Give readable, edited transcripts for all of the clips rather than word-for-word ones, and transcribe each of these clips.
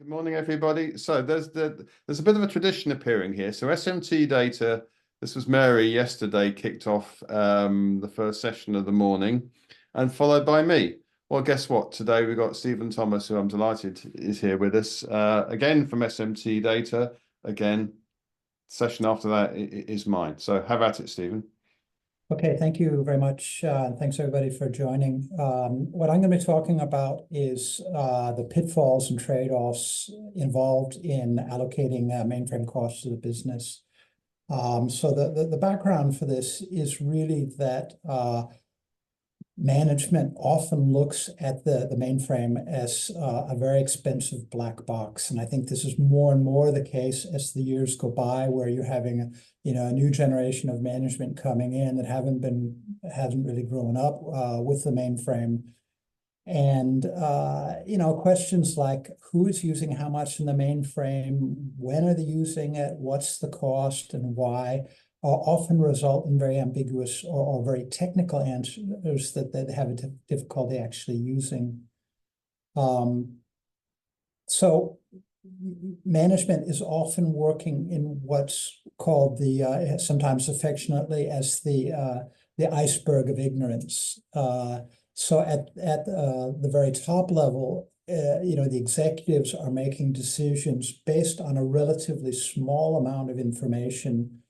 Good morning, everybody. So there's a bit of a tradition appearing here. So SMT data, this was Mary yesterday, kicked off the first session of the morning and followed by me. Well, guess what? Today we've got Stephen Thomas, who I'm delighted is here with us again from SMT data. Again, session after that is mine. So have at it, Stephen. Okay, thank you very much. Thanks everybody for joining. What I'm going to be talking about is the pitfalls and trade-offs involved in allocating mainframe costs to the business. So the background for this is really that management often looks at the mainframe as a very expensive black box. And I think this is more and more the case as the years go by, where you're having a new generation of management coming in that hasn't really grown up with the mainframe. And questions like who is using how much in the mainframe, when are they using it, what's the cost and why, often result in very ambiguous or very technical answers that they have a difficulty actually using. So management is often working in what's called sometimes affectionately as the iceberg of ignorance. So at the very top level, the executives are making decisions based on a relatively small amount of information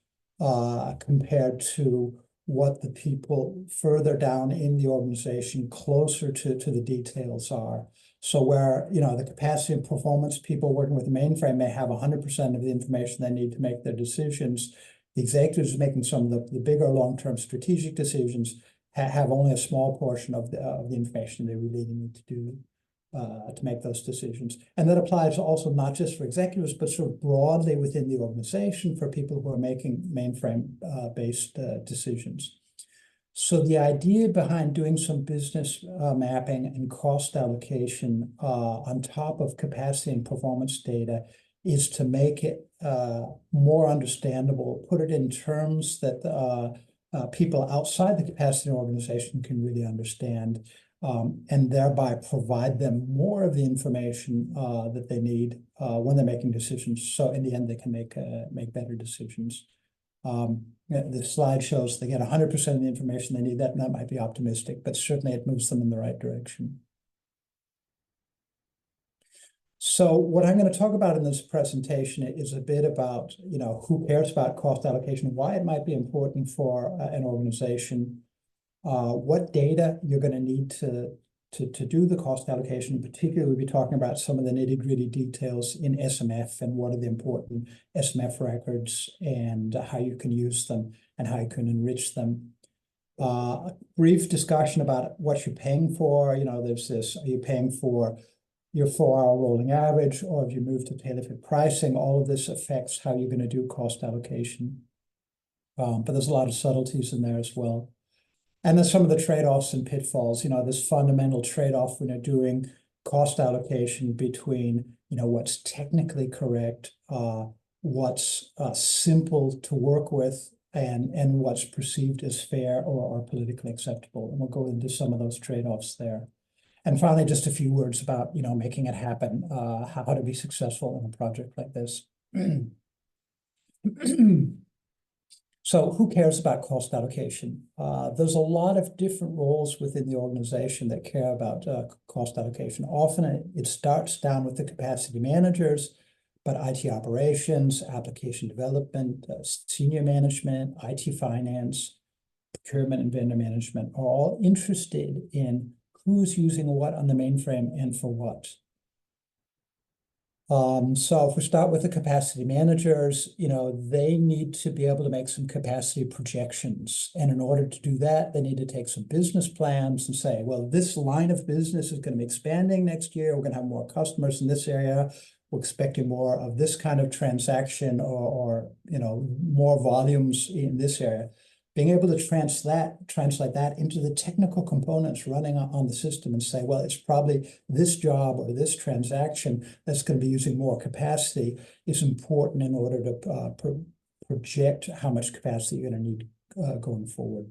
compared to what the people further down in the organization closer to the details are. So where, the capacity and performance people working with the mainframe may have 100% of the information they need to make their decisions, the executives making some of the bigger long-term strategic decisions have only a small portion of the information they really need to do to make those decisions. And that applies also not just for executives, but sort of broadly within the organization for people who are making mainframe-based decisions. So the idea behind doing some business mapping and cost allocation on top of capacity and performance data is to make it more understandable, put it in terms that people outside the capacity organization can really understand, and thereby provide them more of the information that they need when they're making decisions. So in the end, they can make better decisions. The slide shows they get 100% of the information they need. That might be optimistic, but certainly it moves them in the right direction. So what I'm going to talk about in this presentation is a bit about, who cares about cost allocation, why it might be important for an organization, what data you're going to need to do the cost allocation. In particular, we'll be talking about some of the nitty-gritty details in SMF and what are the important SMF records and how you can use them and how you can enrich them. A brief discussion about what you're paying for. There's this, are you paying for your 4-hour rolling average, or if you move to pay-for pricing? All of this affects how you're going to do cost allocation. But there's a lot of subtleties in there as well. And then some of the trade-offs and pitfalls, this fundamental trade-off when you're doing cost allocation between, what's technically correct, what's simple to work with, and what's perceived as fair or politically acceptable. And we'll go into some of those trade-offs there. And finally, just a few words about, making it happen, how to be successful in a project like this. So who cares about cost allocation? There's a lot of different roles within the organization that care about cost allocation. Often it starts down with the capacity managers, but IT operations, application development, senior management, IT finance, procurement and vendor management are all interested in who's using what on the mainframe and for what. So if we start with the capacity managers, they need to be able to make some capacity projections. And in order to do that, they need to take some business plans and say, well, this line of business is going to be expanding next year. We're going to have more customers in this area. We're expecting more of this kind of transaction or more volumes in this area. Being able to translate that into the technical components running on the system and say, well, it's probably this job or this transaction that's going to be using more capacity is important in order to project how much capacity you're going to need going forward.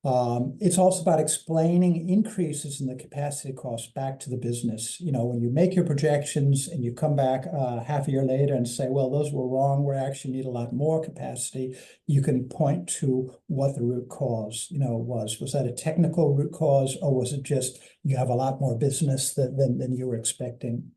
It's also about explaining increases in the capacity cost back to the business. You know, when you make your projections and you come back half a year later and say, well, those were wrong, we actually need a lot more capacity, you can point to what the root cause, you know, was. Was that a technical root cause, or was it just you have a lot more business than you were expecting?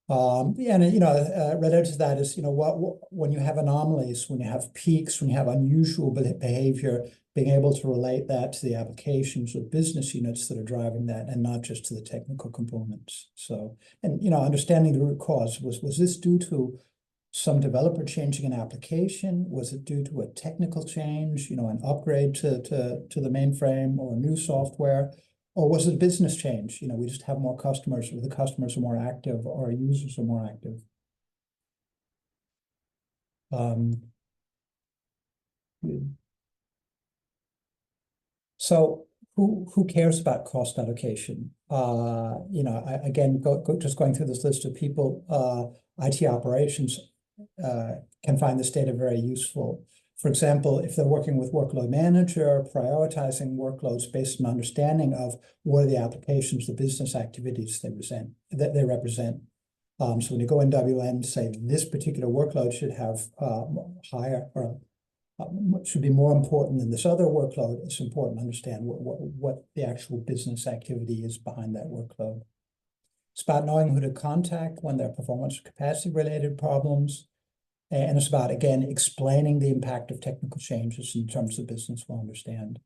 And you know, related to that is, you know, when you have anomalies, when you have peaks, when you have unusual behavior, being able to relate that to the applications or business units that are driving that, and not just to the technical components. So, and you know, understanding the root cause, was this due to some developer changing an application? Was it due to a technical change, you know, an upgrade to the mainframe or new software? Or was it a business change? You know, we just have more customers, or the customers are more active, or our users are more active. So who cares about cost allocation? You know, again, just going through this list of people, IT operations can find this data very useful. For example, if they're working with workload manager, prioritizing workloads based on understanding of what are the applications, the business activities they represent. So when you go in WN, say this particular workload should have higher or should be more important than this other workload, it's important to understand what the actual business activity is behind that workload. It's about knowing who to contact when there are performance capacity related problems. And it's about, again, explaining the impact of technical changes in terms the business will understand.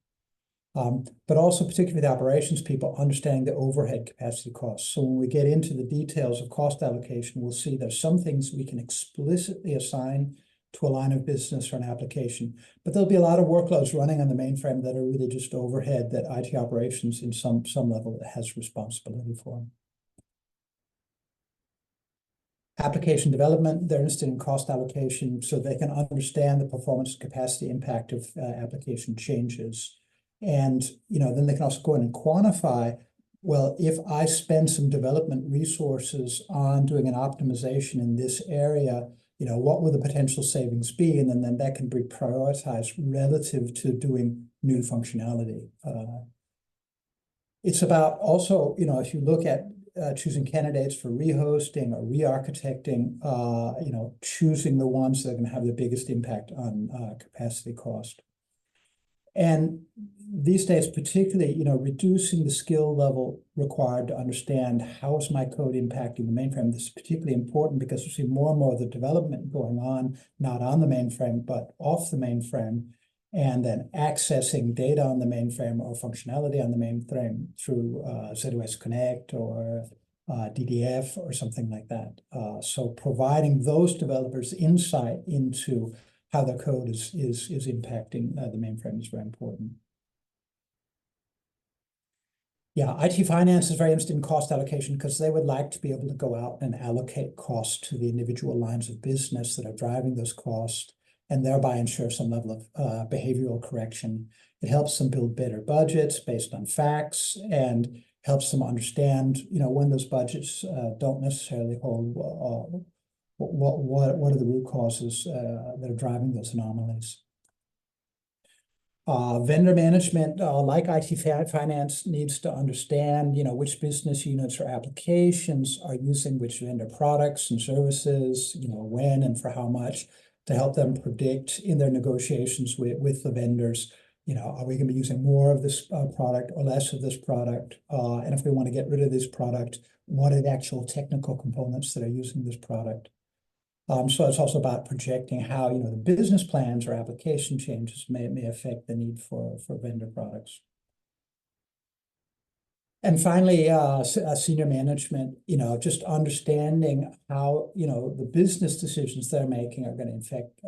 But also, particularly the operations people, understanding the overhead capacity costs. So when we get into the details of cost allocation, we'll see there's some things we can explicitly assign to a line of business or an application, but there'll be a lot of workloads running on the mainframe that are really just overhead that IT operations in some level has responsibility for. Application development, they're interested in cost allocation so they can understand the performance capacity impact of application changes. And, you know, then they can also go in and quantify, well, if I spend some development resources on doing an optimization in this area, you know, what will the potential savings be? And then that can be prioritized relative to doing new functionality. It's about also, you know, if you look at choosing candidates for rehosting or re-architecting, you know, choosing the ones that are going to have the biggest impact on capacity cost. And these days, particularly, you know, reducing the skill level required to understand how is my code impacting the mainframe. This is particularly important because we see more and more of the development going on, not on the mainframe, but off the mainframe, and then accessing data on the mainframe or functionality on the mainframe through ZOS Connect or DDF or something like that. So providing those developers insight into how their code is impacting the mainframe is very important. Yeah, IT finance is very interested in cost allocation because they would like to be able to go out and allocate costs to the individual lines of business that are driving those costs, and thereby ensure some level of behavioral correction. It helps them build better budgets based on facts, and helps them understand, you know, when those budgets don't necessarily hold, what are the root causes that are driving those anomalies. Vendor management, like IT finance, needs to understand, you know, which business units or applications are using which vendor products and services, you know, when and for how much, to help them predict in their negotiations with the vendors, you know, are we going to be using more of this product or less of this product? And if we want to get rid of this product, what are the actual technical components that are using this product? So it's also about projecting how, you know, the business plans or application changes may affect the need for vendor products. And finally, senior management, you know, just understanding how, you know, the business decisions they're making are going to affect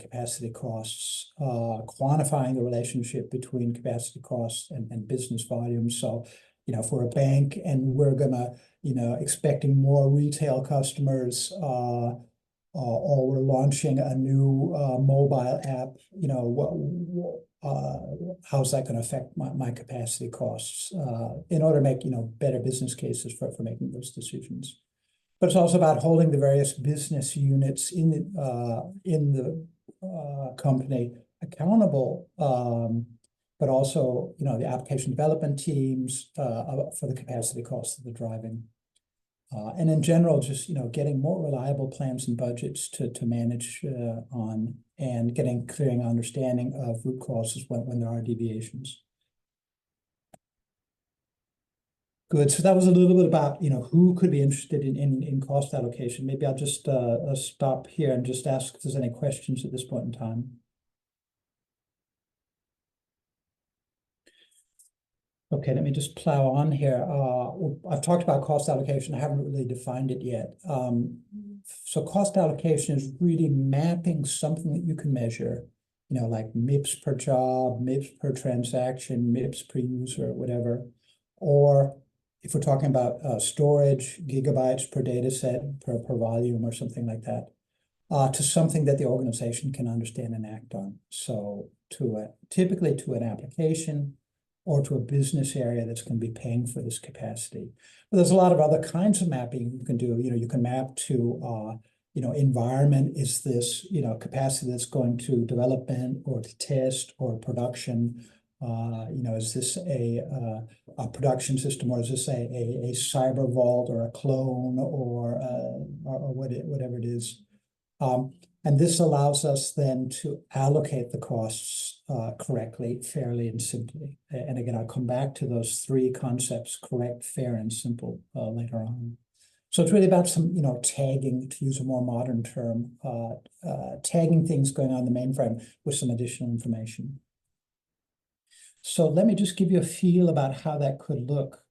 capacity costs, quantifying the relationship between capacity costs and business volumes. So, you know, for a bank and we're going to, you know, expecting more retail customers, or we're launching a new mobile app, you know, how's that going to affect my capacity costs in order to make, you know, better business cases for making those decisions. But it's also about holding the various business units in the company accountable but also, the application development teams for the capacity costs that they're driving. And in general, just, getting more reliable plans and budgets to manage on, and getting clearing understanding of root causes when there are deviations. Good. So that was a little bit about, who could be interested in cost allocation. Maybe I'll just stop here and just ask if there's any questions at this point in time. Okay, let me just plow on here. I've talked about cost allocation. I haven't really defined it yet. So cost allocation is really mapping something that you can measure, like MIPS per job, MIPS per transaction, MIPS per user, whatever. Or if we're talking about storage, gigabytes per data set, per volume or something like that, to something that the organization can understand and act on. So typically to an application or to a business area that's going to be paying for this capacity. But there's a lot of other kinds of mapping you can do. You can map to, environment. Is this, capacity that's going to development or to test or production? Is this a production system, or is this a cyber vault or a clone or whatever it is? And this allows us then to allocate the costs correctly, fairly, and simply. And again, I'll come back to those three concepts: correct, fair, and simple later on. So it's really about some, tagging, to use a more modern term, tagging things going on in the mainframe with some additional information. So let me just give you a feel about how that could look.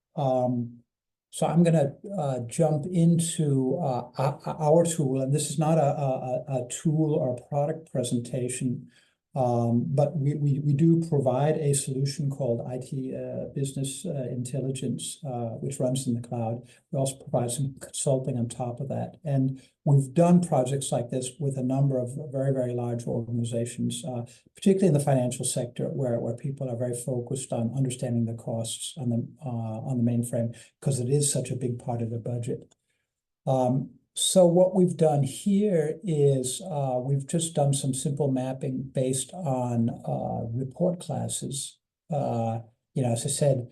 So I'm going to jump into our tool, and this is not a tool or a product presentation, but we do provide a solution called IT Business Intelligence, which runs in the cloud. We also provide some consulting on top of that. And we've done projects like this with a number of very, very large organizations, particularly in the financial sector, where people are very focused on understanding the costs on the mainframe, because it is such a big part of their budget. So what we've done here is we've just done some simple mapping based on report classes. As I said,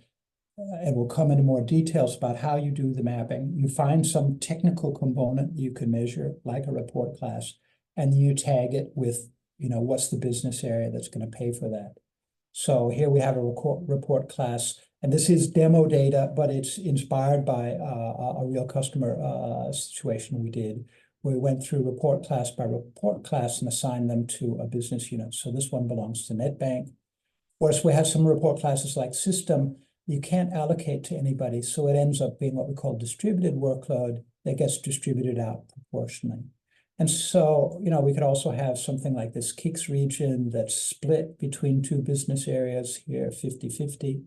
and we'll come into more details about how you do the mapping. You find some technical component you can measure, like a report class, and then you tag it with, what's the business area that's going to pay for that. So here we have a report class, and this is demo data, but it's inspired by a real customer situation we did. We went through report class by report class and assigned them to a business unit. So this one belongs to NetBank. Whereas we have some report classes like system, you can't allocate to anybody. So it ends up being what we call distributed workload that gets distributed out proportionally. And so, we could also have something like this KICS region that's split between two business areas here, 50-50.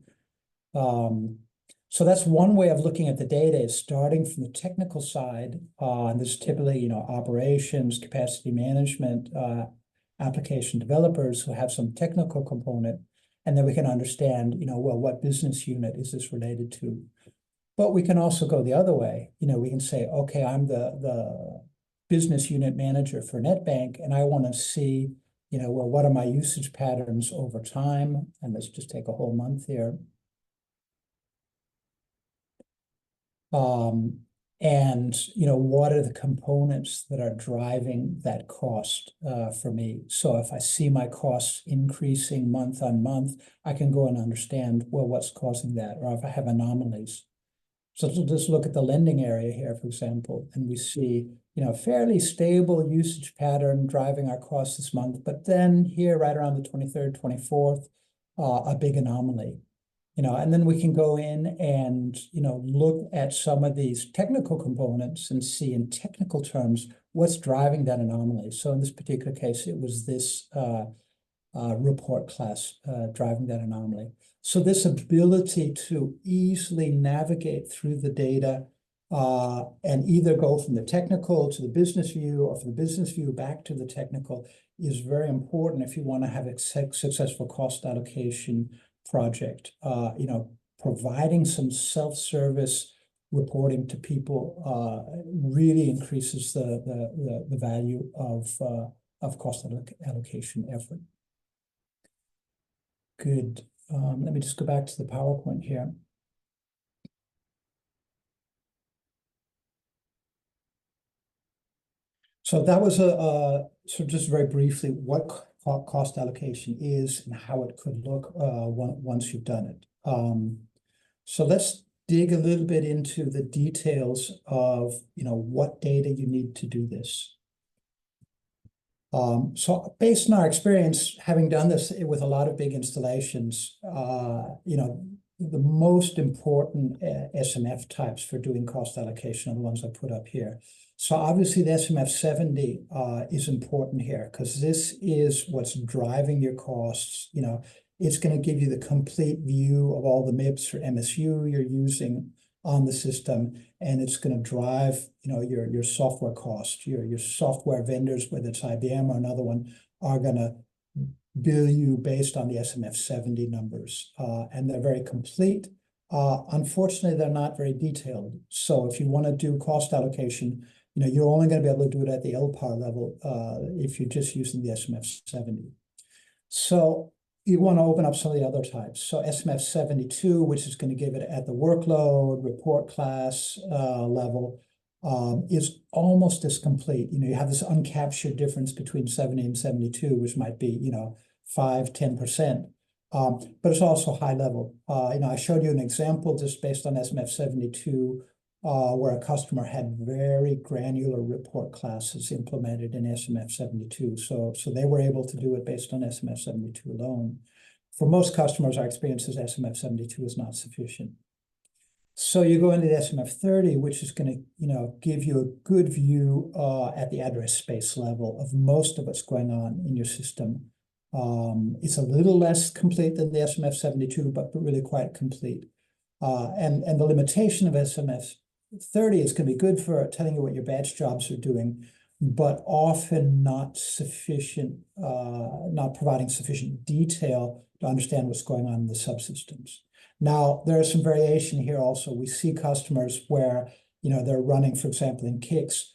So that's one way of looking at the data, is starting from the technical side. And this is typically, operations, capacity management, application developers who have some technical component. And then we can understand, well, what business unit is this related to? But we can also go the other way. We can say, okay, I'm the business unit manager for NetBank, and I want to see, well, what are my usage patterns over time? And let's just take a whole month here. And, what are the components that are driving that cost for me? So if I see my costs increasing month on month, I can go and understand, well, what's causing that, or if I have anomalies. So let's look at the lending area here, for example, and we see, fairly stable usage pattern driving our costs this month. But then here, right around the 23rd, 24th, a big anomaly. And then we can go in and, look at some of these technical components and see in technical terms what's driving that anomaly. So in this particular case, it was this report class driving that anomaly. So this ability to easily navigate through the data and either go from the technical to the business view, or from the business view back to the technical, is very important if you want to have a successful cost allocation project. Providing some self-service reporting to people really increases the value of cost allocation effort. Good. Let me just go back to the PowerPoint here. So that was so just very briefly what cost allocation is and how it could look once you've done it. So let's dig a little bit into the details of what data you need to do this. So based on our experience, having done this with a lot of big installations, the most important SMF types for doing cost allocation are the ones I put up here. So obviously the SMF 70 is important here because this is what's driving your costs. It's going to give you the complete view of all the MIPS or MSU you're using on the system, and it's going to drive your software cost. Your software vendors, whether it's IBM or another one, are going to bill you based on the SMF 70 numbers, and they're very complete. Unfortunately, they're not very detailed. So if you want to do cost allocation, you're only going to be able to do it at the LPAR level if you're just using the SMF 70. So you want to open up some of the other types. So SMF 72, which is going to give it at the workload, report class level, is almost as complete. You have this uncaptured difference between 70 and 72, which might be, 5–10%. But it's also high level. I showed you an example just based on SMF 72 where a customer had very granular report classes implemented in SMF 72. So they were able to do it based on SMF 72 alone. For most customers, our experience is SMF 72 is not sufficient. So you go into the SMF 30, which is going to, give you a good view at the address space level of most of what's going on in your system. It's a little less complete than the SMF 72, but really quite complete. And the limitation of SMF 30 is going to be good for telling you what your batch jobs are doing, but often not sufficient, not providing sufficient detail to understand what's going on in the subsystems. Now, there is some variation here also. We see customers where, they're running, for example, in CICS,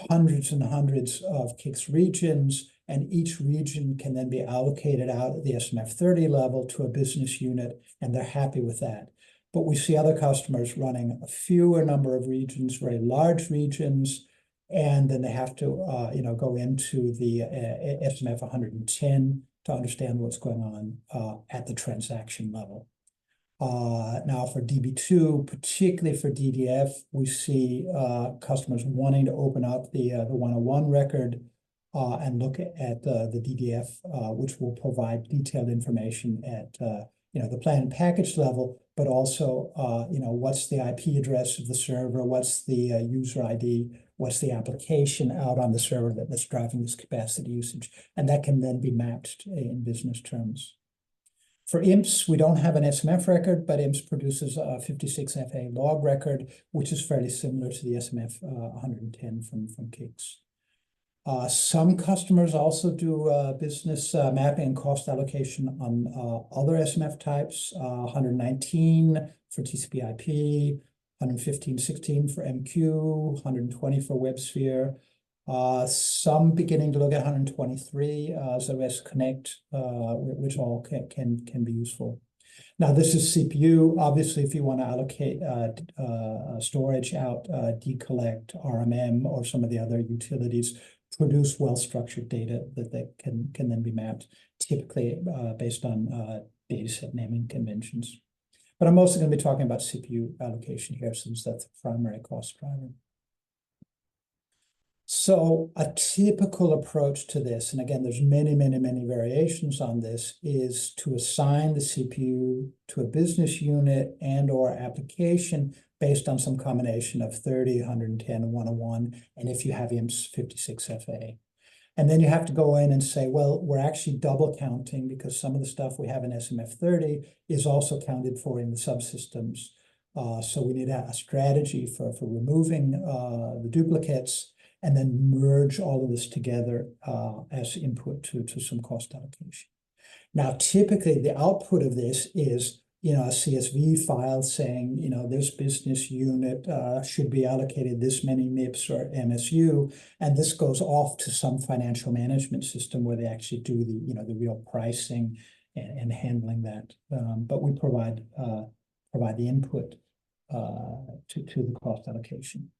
hundreds and hundreds of CICS regions, and each region can then be allocated out at the SMF 30 level to a business unit, and they're happy with that. But we see other customers running a fewer number of regions, very large regions, and then they have to, go into the SMF 110 to understand what's going on at the transaction level. Now for DB2, particularly for DDF, we see customers wanting to open up the 101 record and look at the DDF, which will provide detailed information at the plan and package level, but also what's the IP address of the server, what's the user ID, what's the application out on the server that's driving this capacity usage, and that can then be mapped in business terms. For IMPS, we don't have an SMF record, but IMPS produces a 56FA log record, which is fairly similar to the SMF 110 from CICS. Some customers also do business mapping and cost allocation on other SMF types, 119 for TCP/IP, 115/16 for MQ, 120 for WebSphere. Some beginning to look at 123 as a REST Connect, which all can be useful. Now, this is CPU. Obviously, if you want to allocate storage out, decollect, RMM, or some of the other utilities, produce well-structured data that can then be mapped, typically based on dataset naming conventions. But I'm mostly going to be talking about CPU allocation here, since that's the primary cost driver. So a typical approach to this, and again, there's many variations on this, is to assign the CPU to a business unit and or application based on some combination of 30, 110, and 101, and if you have IMPS 56FA. And then you have to go in and say, well, we're actually double counting because some of the stuff we have in SMF 30 is also counted for in the subsystems. So we need a strategy for removing the duplicates, and then merge all of this together as input to some cost allocation. Now, typically the output of this is, a CSV file saying, this business unit should be allocated this many MIPS or MSU, and this goes off to some financial management system where they actually do the real pricing and handling that. But we provide the input to the cost allocation.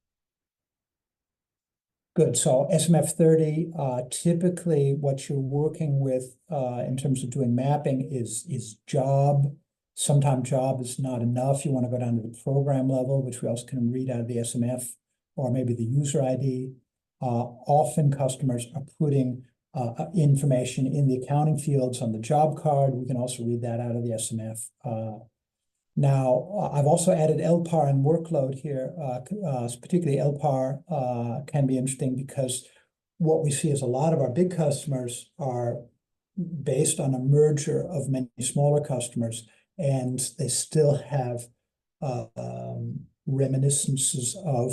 Good. So SMF30, typically what you're working with in terms of doing mapping is job. Sometimes job is not enough. You want to go down to the program level, which we also can read out of the SMF, or maybe the user ID. Often customers are putting information in the accounting fields on the job card. We can also read that out of the SMF. Now, I've also added LPAR and workload here, particularly LPAR can be interesting because what we see is a lot of our big customers are based on a merger of many smaller customers, and they still have reminiscences of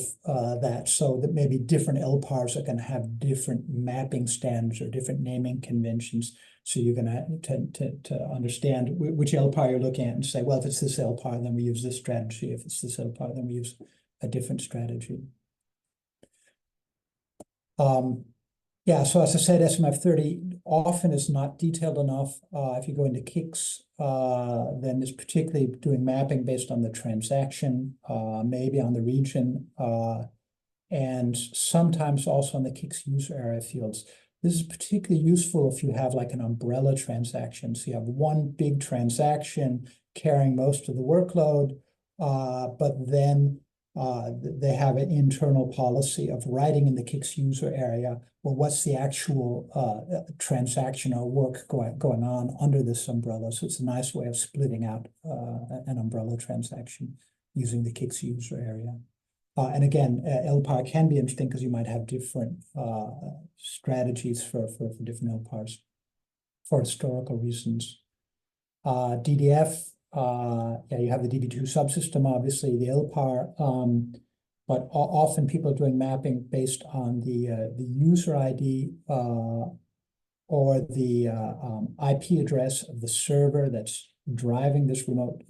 that. So that maybe different LPARs are going to have different mapping standards or different naming conventions. So you're going to understand which LPAR you're looking at and say, well, if it's this LPAR, then we use this strategy. If it's this LPAR, then we use a different strategy. Yeah, so as I said, SMF30 often is not detailed enough. If you go into kicks, then it's particularly doing mapping based on the transaction, maybe on the region, and sometimes also on the kicks user area fields. This is particularly useful if you have like an umbrella transaction. So you have one big transaction carrying most of the workload, but then they have an internal policy of writing in the kicks user area, well, what's the actual transaction or work going on under this umbrella. So it's a nice way of splitting out an umbrella transaction using the kicks user area. And again, LPAR can be interesting because you might have different strategies for different LPARs for historical reasons. DDF, yeah, you have the DB2 subsystem, obviously, the LPAR, but often people are doing mapping based on the user ID or the IP address of the server that's driving this remote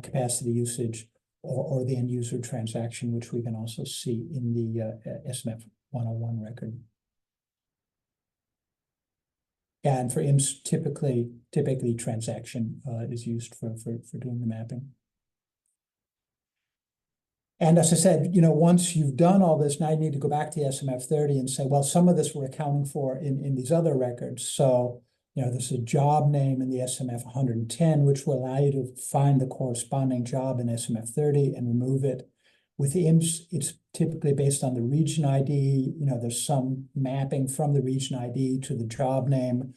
capacity usage, or the end user transaction, which we can also see in the SMF 101 record. And for IMS, typically transaction is used for doing the mapping. And as I said, once you've done all this, now you need to go back to SMF30 and say, well, some of this we're accounting for in these other records. So, there's a job name in the SMF 110, which will allow you to find the corresponding job in SMF30 and remove it. With the IMS, it's typically based on the region ID. There's some mapping from the region ID to the job name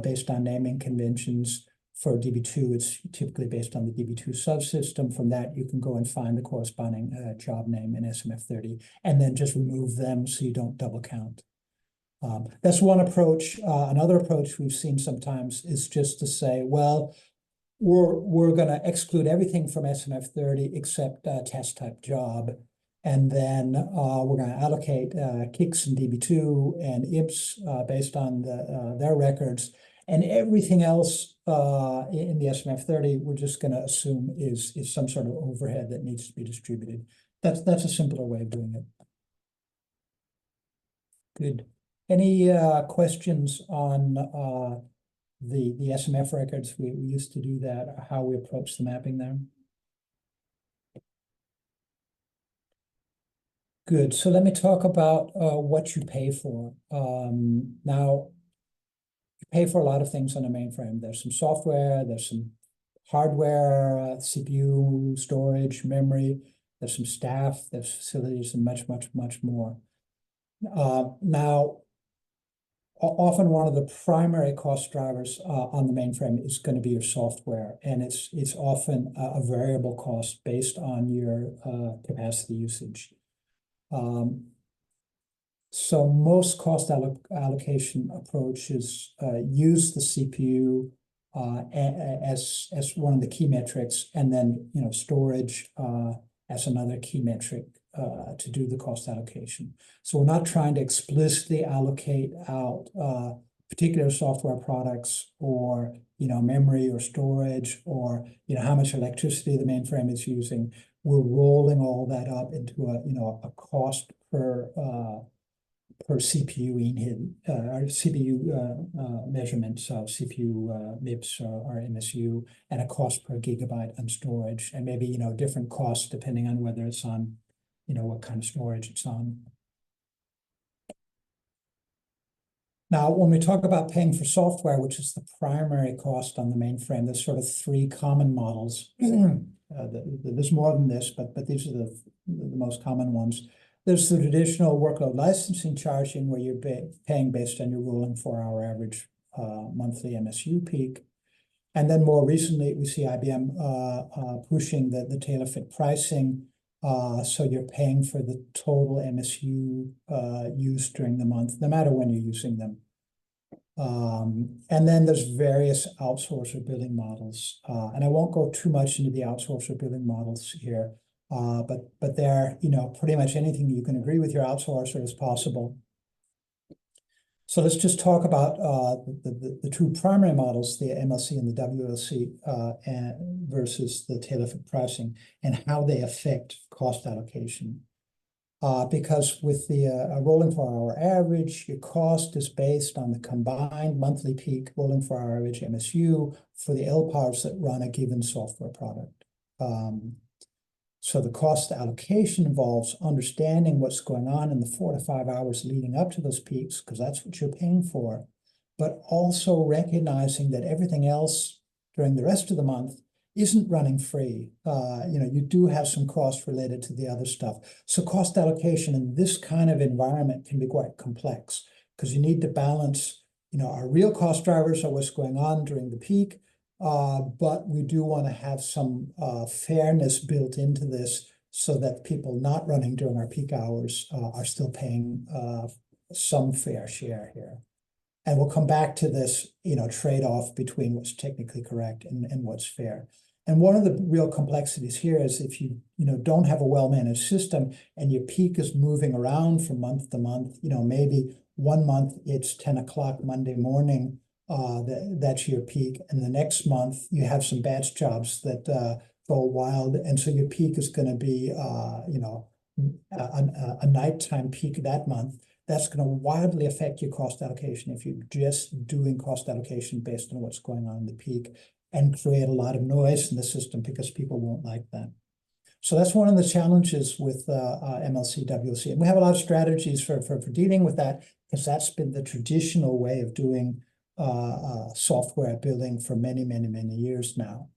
based on naming conventions. For DB2, it's typically based on the DB2 subsystem. From that, you can go and find the corresponding job name in SMF30 and then just remove them so you don't double count. That's one approach. Another approach we've seen sometimes is just to say, well, we're going to exclude everything from SMF30 except test type job. And then we're going to allocate kicks and DB2 and IPS based on their records. And everything else in the SMF30, we're just going to assume is some sort of overhead that needs to be distributed. That's a simpler way of doing it. Good. Any questions on the SMF records? We used to do that, how we approach the mapping there. Good. So let me talk about what you pay for. Now, you pay for a lot of things on a mainframe. There's some software, there's some hardware, CPU, storage, memory, there's some staff, there's facilities, and much, much, much more. Now, often one of the primary cost drivers on the mainframe is going to be your software, and it's often a variable cost based on your capacity usage. So most cost allocation approaches use the CPU as one of the key metrics, and then storage as another key metric to do the cost allocation. So we're not trying to explicitly allocate out particular software products or memory or storage or how much electricity the mainframe is using. We're rolling all that up into a cost per per CPU or CPU measurements of CPU MIPS or MSU, and a cost per gigabyte on storage, and maybe, different costs depending on whether it's on, what kind of storage it's on. Now, when we talk about paying for software, which is the primary cost on the mainframe, there's sort of three common models. There's more than this, but these are the most common ones. There's the traditional workload licensing charging, where you're paying based on your rolling 4-hour average monthly MSU peak. And then more recently, we see IBM pushing the tailor-fit pricing. So you're paying for the total MSU used during the month, no matter when you're using them. And then there's various outsourcer billing models. And I won't go too much into the outsourcer billing models here, but they're, pretty much anything you can agree with your outsourcer is possible. So let's just talk about the two primary models, the MLC and the WLC, versus the tailor-fit pricing, and how they affect cost allocation. Because with the rolling 4-hour average, your cost is based on the combined monthly peak rolling 4-hour average MSU for the LPARs that run a given software product. So the cost allocation involves understanding what's going on in the 4 to 5 hours leading up to those peaks, because that's what you're paying for, but also recognizing that everything else during the rest of the month isn't running free. You do have some costs related to the other stuff. So cost allocation in this kind of environment can be quite complex, because you need to balance, our real cost drivers are what's going on during the peak, but we do want to have some fairness built into this, so that people not running during our peak hours are still paying some fair share here. And we'll come back to this, trade-off between what's technically correct and what's fair. And one of the real complexities here is if you, don't have a well-managed system and your peak is moving around from month to month, maybe 1 month it's 10 o'clock Monday morning, that's your peak. And the next month you have some batch jobs that go wild. And so your peak is going to be, a nighttime peak that month. That's going to wildly affect your cost allocation if you're just doing cost allocation based on what's going on in the peak, and create a lot of noise in the system because people won't like that. So that's one of the challenges with MLC, WLC. And we have a lot of strategies for dealing with that, because that's been the traditional way of doing software billing for many, many, many years now.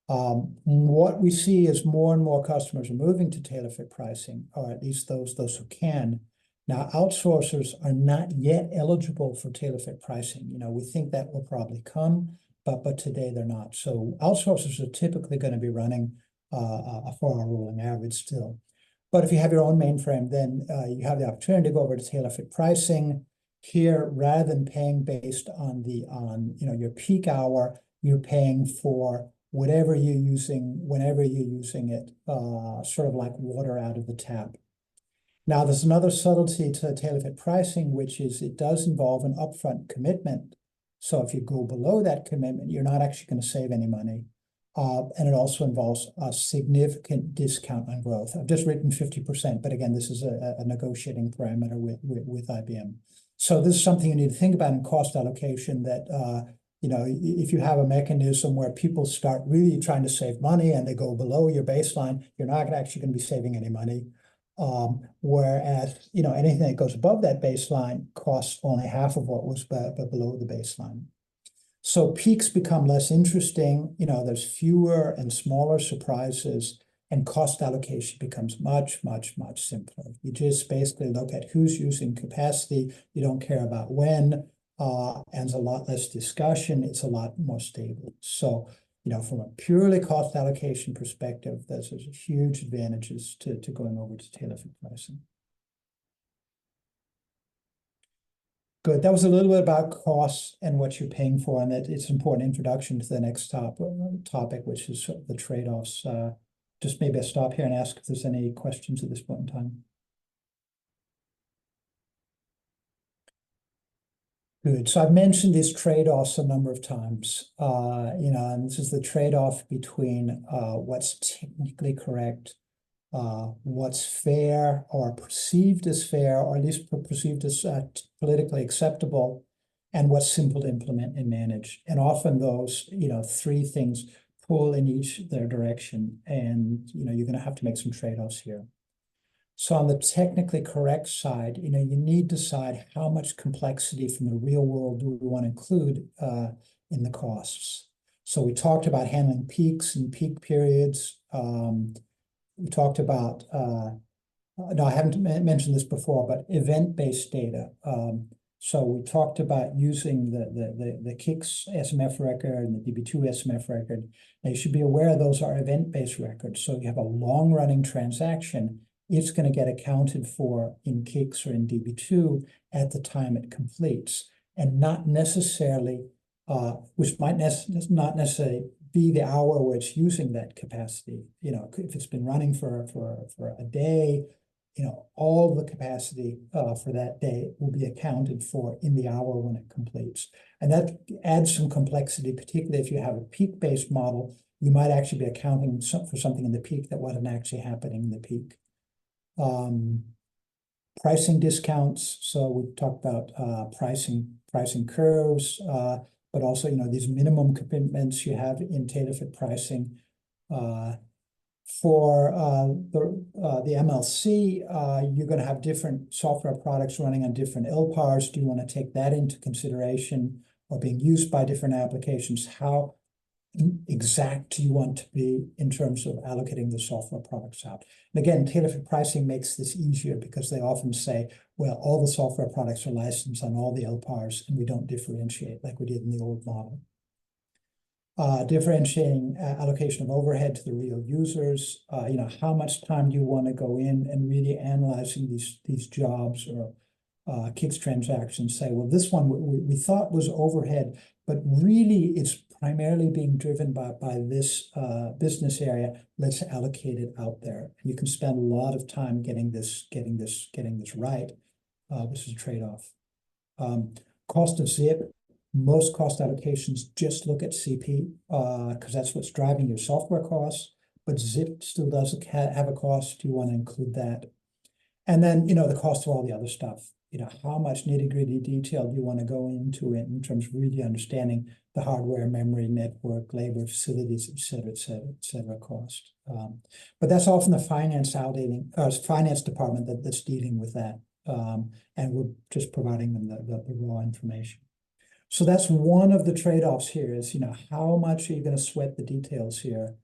What we see is more and more customers are moving to tailor-fit pricing, or at least those who can. Now, outsourcers are not yet eligible for tailor-fit pricing. We think that will probably come, but today they're not. So outsourcers are typically going to be running a 4-hour rolling average still. But if you have your own mainframe, then you have the opportunity to go over to tailor-fit pricing. Here, rather than paying based on your peak hour, you're paying for whatever you're using, whenever you're using it, sort of like water out of the tap. Now, there's another subtlety to tailor-fit pricing, which is it does involve an upfront commitment. So if you go below that commitment, you're not actually going to save any money. And it also involves a significant discount on growth. I've just written 50%, but again, this is a negotiating parameter with IBM. So this is something you need to think about in cost allocation, that if you have a mechanism where people start really trying to save money and they go below your baseline, you're not actually going to be saving any money. Whereas, anything that goes above that baseline costs only half of what was below the baseline. So peaks become less interesting. There's fewer and smaller surprises, and cost allocation becomes much, much, much simpler. You just basically look at who's using capacity. You don't care about when, and there's a lot less discussion. It's a lot more stable. So, from a purely cost allocation perspective, there's huge advantages to going over to tailor-fit pricing. Good. That was a little bit about costs and what you're paying for, and that it's an important introduction to the next topic, which is sort of the trade-offs. Just maybe I'll stop here and ask if there's any questions at this point in time. Good. So I've mentioned these trade-offs a number of times, and this is the trade-off between what's technically correct what's fair or perceived as fair, or at least perceived as politically acceptable, and what's simple to implement and manage. And often those, three things pull in each their direction, and you're going to have to make some trade-offs here. So on the technically correct side, you need to decide how much complexity from the real world do we want to include in the costs. So we talked about handling peaks and peak periods. We talked about, no, I haven't mentioned this before, but event-based data. So we talked about using the KICS SMF record and the DB2 SMF record. Now you should be aware those are event-based records. So if you have a long-running transaction, it's going to get accounted for in KICS or in DB2 at the time it completes, and not necessarily, which might not necessarily be the hour where it's using that capacity. If it's been running for a day, all the capacity for that day will be accounted for in the hour when it completes. And that adds some complexity, particularly if you have a peak-based model. You might actually be accounting for something in the peak that wasn't actually happening in the peak. Pricing discounts. So we talked about pricing curves, but also these minimum commitments you have in tailor-fit pricing. For the MLC, you're going to have different software products running on different LPARs. Do you want to take that into consideration, or being used by different applications? How exact do you want to be in terms of allocating the software products out? And again, tailor-fit pricing makes this easier because they often say, well, all the software products are licensed on all the LPARs, and we don't differentiate like we did in the old model. Differentiating allocation of overhead to the real users. How much time do you want to go in and really analyzing these jobs or KICS transactions? Say, well, this one we thought was overhead, but really it's primarily being driven by this business area. Let's allocate it out there. And you can spend a lot of time getting this right, which is a trade-off. Cost of zip. Most cost allocations just look at CP because that's what's driving your software costs, but zip still does have a cost. Do you want to include that? And then, the cost of all the other stuff. How much nitty-gritty detail do you want to go into it in terms of really understanding the hardware, memory, network, labor, facilities, et cetera, cost. But that's often the finance department that's dealing with that. And we're just providing them the raw information. So that's one of the trade-offs here is, how much are you going to sweat the details here?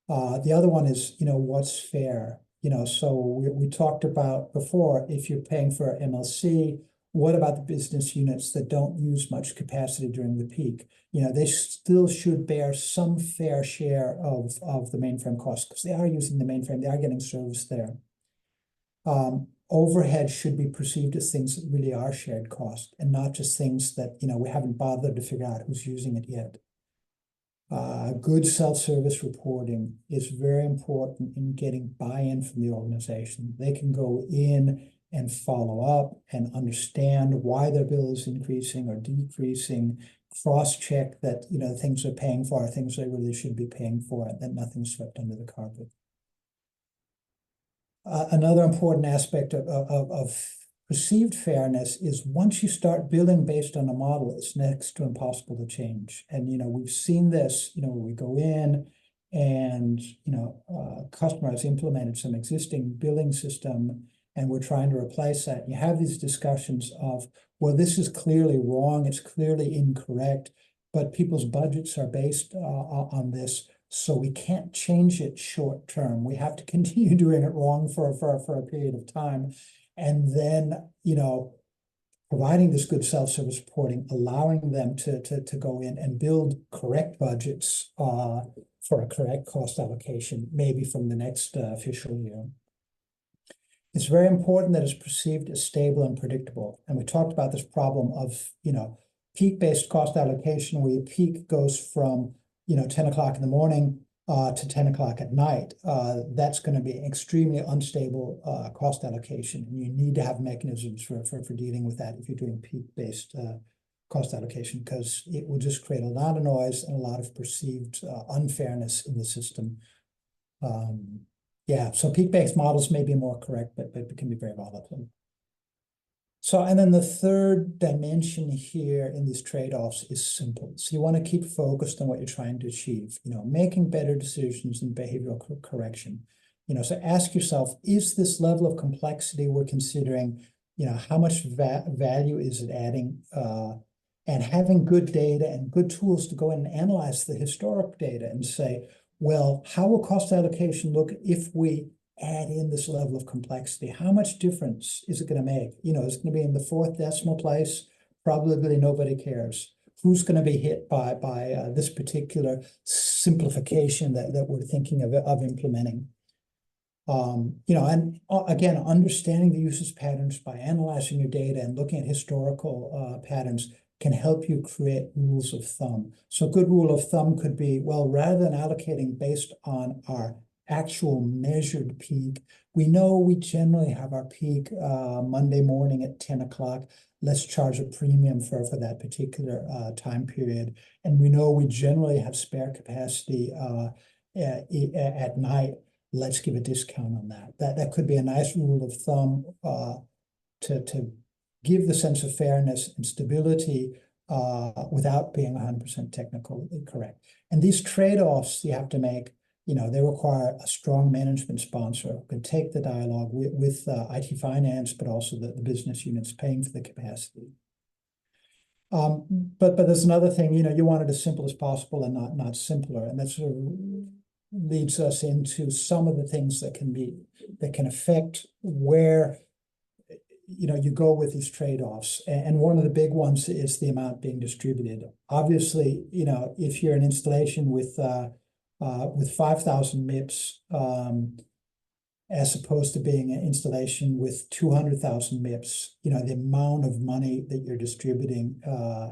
The other one is, what's fair? So we talked about before, if you're paying for MLC, what about the business units that don't use much capacity during the peak? They still should bear some fair share of the mainframe costs because they are using the mainframe, they are getting service there. Overhead should be perceived as things that really are shared cost and not just things that, we haven't bothered to figure out who's using it yet. Good self-service reporting is very important in getting buy-in from the organization. They can go in and follow up and understand why their bill is increasing or decreasing, cross-check that, things they're paying for are things they really should be paying for, and that nothing's swept under the carpet. Another important aspect of perceived fairness is once you start billing based on a model, it's next to impossible to change. And, we've seen this, when we go in and, customer has implemented some existing billing system and we're trying to replace that. You have these discussions of, well, this is clearly wrong, it's clearly incorrect, but people's budgets are based on this. So we can't change it short term. We have to continue doing it wrong for a period of time. And then, providing this good self-service reporting, allowing them to go in and build correct budgets for a correct cost allocation, maybe from the next fiscal year. It's very important that it's perceived as stable and predictable. And we talked about this problem of, peak-based cost allocation, where your peak goes from 10 o'clock in the morning to 10 o'clock at night. That's going to be extremely unstable cost allocation. And you need to have mechanisms for dealing with that if you're doing peak-based cost allocation, because it will just create a lot of noise and a lot of perceived unfairness in the system. Yeah, so peak-based models may be more correct, but it can be very volatile. So, and then the third dimension here in these trade-offs is simple. So you want to keep focused on what you're trying to achieve, making better decisions and behavioral correction. So ask yourself, is this level of complexity we're considering, how much value is it adding? And having good data and good tools to go in and analyze the historic data and say, well, how will cost allocation look if we add in this level of complexity? How much difference is it going to make? Is it going to be in the fourth decimal place? Probably nobody cares. Who's going to be hit by this particular simplification that we're thinking of implementing? And again, understanding the usage patterns by analyzing your data and looking at historical patterns can help you create rules of thumb. So a good rule of thumb could be, well, rather than allocating based on our actual measured peak, we know we generally have our peak Monday morning at 10 o'clock. Let's charge a premium for that particular time period. And we know we generally have spare capacity at night. Let's give a discount on that. That could be a nice rule of thumb to give the sense of fairness and stability without being 100% technically correct. And these trade-offs you have to make, they require a strong management sponsor who can take the dialogue with IT finance, but also the business units paying for the capacity. But there's another thing, you want it as simple as possible and not simpler. And that sort of leads us into some of the things that can affect where you go with these trade-offs. And one of the big ones is the amount being distributed. Obviously, if you're an installation with 5,000 MIPS, as opposed to being an installation with 200,000 MIPS, the amount of money that you're distributing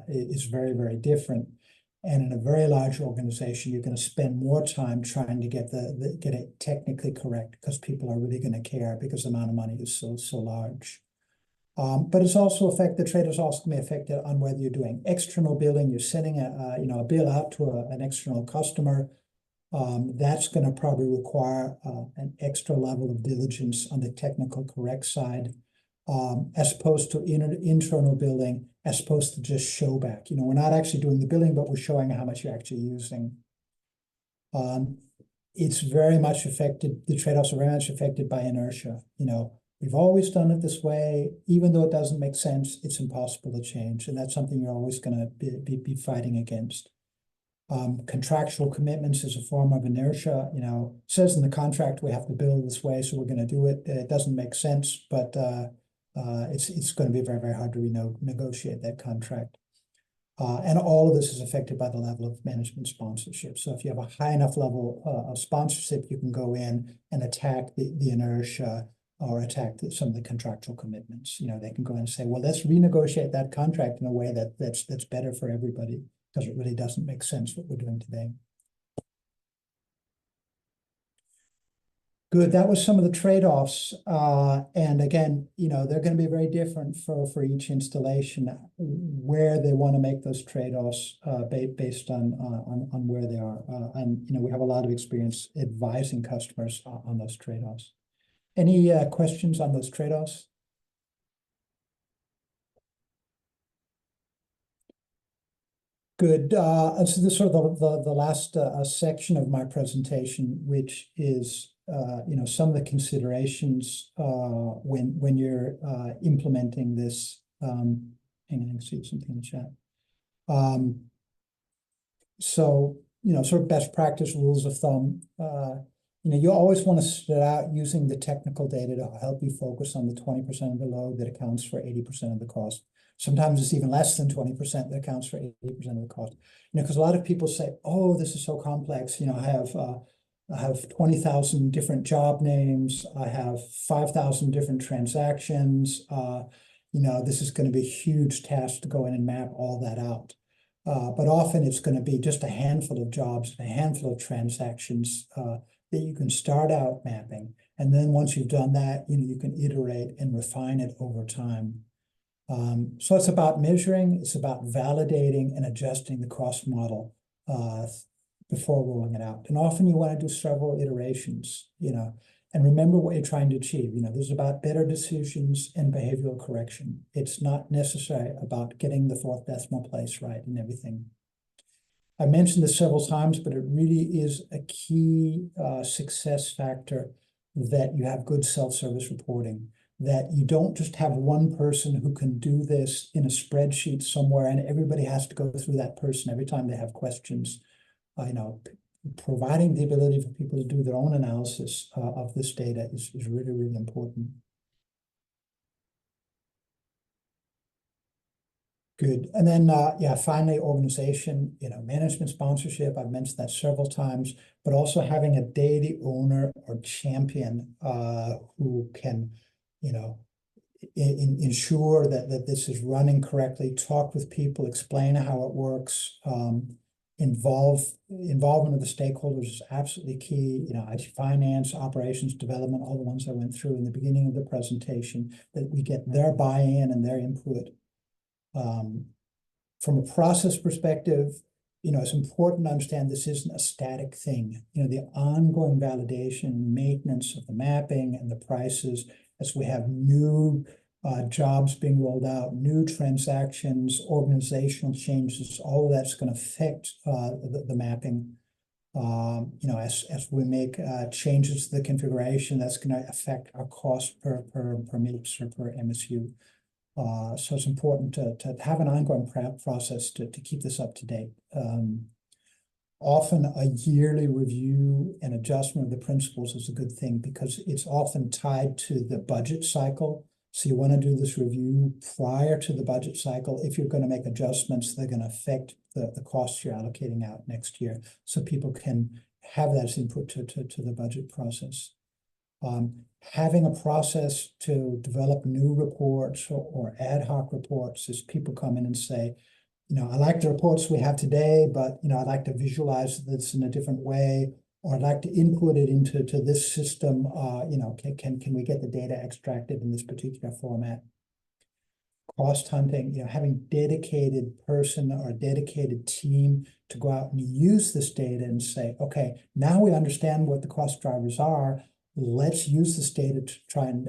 is very, very different. And in a very large organization, you're going to spend more time trying to get it technically correct because people are really going to care because the amount of money is so large. But it's also the trade-offs also may affect it on whether you're doing external billing, you're sending a bill out to an external customer. That's going to probably require an extra level of diligence on the technical correct side, as opposed to internal billing, as opposed to just show back. We're not actually doing the billing, but we're showing how much you're actually using. It's very much affected, the trade-offs are very much affected by inertia. We've always done it this way. Even though it doesn't make sense, it's impossible to change. And that's something you're always going to be fighting against. Contractual commitments is a form of inertia. It says in the contract we have to bill this way, so we're going to do it. It doesn't make sense, but it's going to be very, very hard to negotiate that contract. And all of this is affected by the level of management sponsorship. So if you have a high enough level of sponsorship, you can go in and attack the inertia or attack some of the contractual commitments. They can go in and say, well, let's renegotiate that contract in a way that's better for everybody, because it really doesn't make sense what we're doing today. Good, that was some of the trade-offs. And again, they're going to be very different for each installation, where they want to make those trade-offs based on where they are. And we have a lot of experience advising customers on those trade-offs. Any questions on those trade-offs? Good. So this is sort of the last section of my presentation, which is some of the considerations when you're implementing this. Hang on, I can see something in the chat. So sort of best practice rules of thumb. You always want to start out using the technical data to help you focus on the 20% of the load that accounts for 80% of the cost. Sometimes it's even less than 20% that accounts for 80% of the cost. Because a lot of people say, "Oh, this is so complex. I have 20,000 different job names. I have 5,000 different transactions. This is going to be a huge task to go in and map all that out." But often it's going to be just a handful of jobs, a handful of transactions that you can start out mapping. And then once you've done that, you can iterate and refine it over time. So it's about measuring, it's about validating and adjusting the cost model before rolling it out. And often you want to do several iterations, And remember what you're trying to achieve. This is about better decisions and behavioral correction. It's not necessarily about getting the fourth decimal place right and everything. I mentioned this several times, but it really is a key success factor that you have good self-service reporting, that you don't just have one person who can do this in a spreadsheet somewhere and everybody has to go through that person every time they have questions. Providing the ability for people to do their own analysis of this data is really, really important. Good. And then, finally, organization, management sponsorship. I've mentioned that several times, but also having a data owner or champion who can, ensure that this is running correctly, talk with people, explain how it works. Involvement of the stakeholders is absolutely key. IT finance, operations, development, all the ones I went through in the beginning of the presentation, that we get their buy-in and their input. From a process perspective, it's important to understand this isn't a static thing. The ongoing validation, maintenance of the mapping and the prices as we have new jobs being rolled out, new transactions, organizational changes, all of that's going to affect the mapping. As we make changes to the configuration, that's going to affect our cost per MIPS or per MSU. So it's important to have an ongoing process to keep this up to date. Often a yearly review and adjustment of the principles is a good thing because it's often tied to the budget cycle. So you want to do this review prior to the budget cycle. If you're going to make adjustments, they're going to affect the costs you're allocating out next year. So people can have that as input to the budget process. Having a process to develop new reports or ad hoc reports as people come in and say, I like the reports we have today, but I'd like to visualize this in a different way, or I'd like to input it into this system. Can we get the data extracted in this particular format? Cost hunting, having dedicated person or dedicated team to go out and use this data and say, okay, now we understand what the cost drivers are. Let's use this data to try and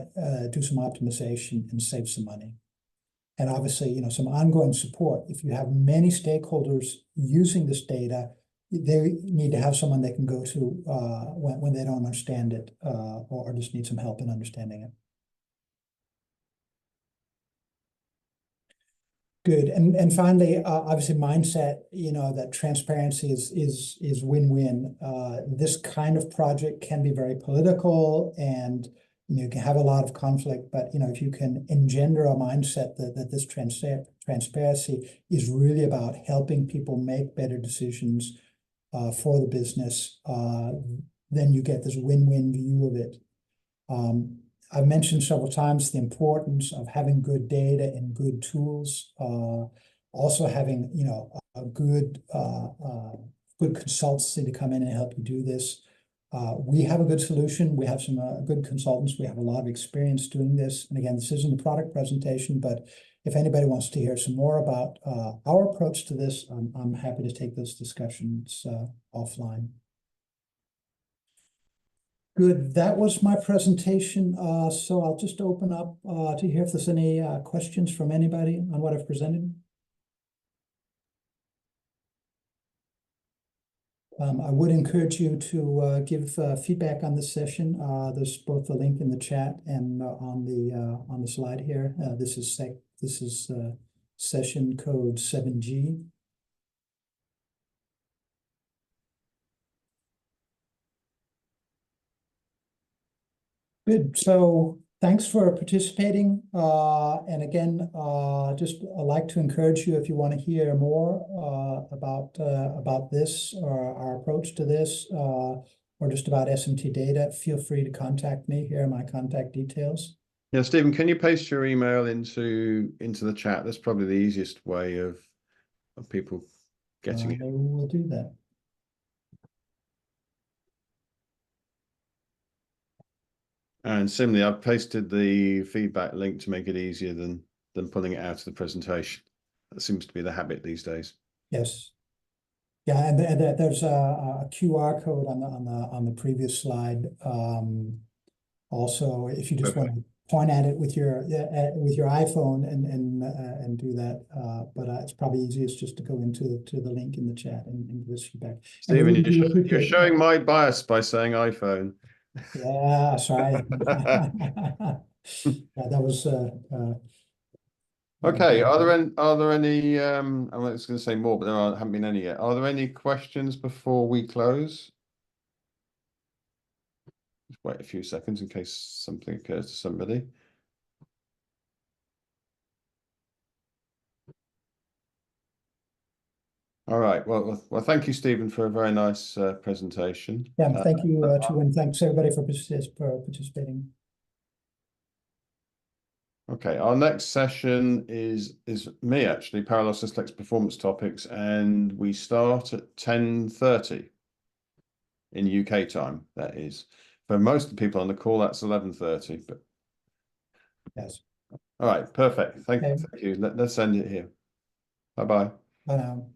do some optimization and save some money. And obviously, some ongoing support. If you have many stakeholders using this data, they need to have someone they can go to when they don't understand it or just need some help in understanding it. Good. And finally, obviously mindset, that transparency is win-win. This kind of project can be very political and you can have a lot of conflict, but if you can engender a mindset that this transparency is really about helping people make better decisions for the business, then you get this win-win view of it. I've mentioned several times the importance of having good data and good tools. Also having, a good consultancy to come in and help you do this. We have a good solution. We have some good consultants. We have a lot of experience doing this. And again, this isn't a product presentation, but if anybody wants to hear some more about our approach to this, I'm happy to take those discussions offline. Good. That was my presentation. So I'll just open up to hear if there's any questions from anybody on what I've presented. I would encourage you to give feedback on this session. There's both the link in the chat and on the slide here. This is session code 7G. Good. So thanks for participating. And again, just I'd like to encourage you, if you want to hear more about this or our approach to this, or just about SMT data, feel free to contact me. Here are my contact details. Yeah, Stephen, can you paste your email into the chat? That's probably the easiest way of people getting it. I will do that. And similarly, I've pasted the feedback link to make it easier than pulling it out of the presentation. That seems to be the habit these days. Yes. Yeah, and there's a QR code on the previous slide. also, if you just want to point at it with your iPhone and do that. But it's probably easiest just to go into the link in the chat and give us feedback. Stephen, you're showing my bias by saying iPhone. Yeah, sorry. Yeah, that was okay. Are there any I was going to say more, but haven't been any yet. Are there any questions before we close? Just wait a few seconds in case something occurs to somebody. All right. Well, thank you, Stephen, for a very nice presentation. yeah, thank you too, and thanks everybody for participating. Okay, our next session is me actually, parallel syslix performance topics, and we start at 10:30 in UK time. That is, for most of the people on the call, that's 11:30. But yes. All right, perfect. Thank you. Let's end it here. Bye bye. Bye now.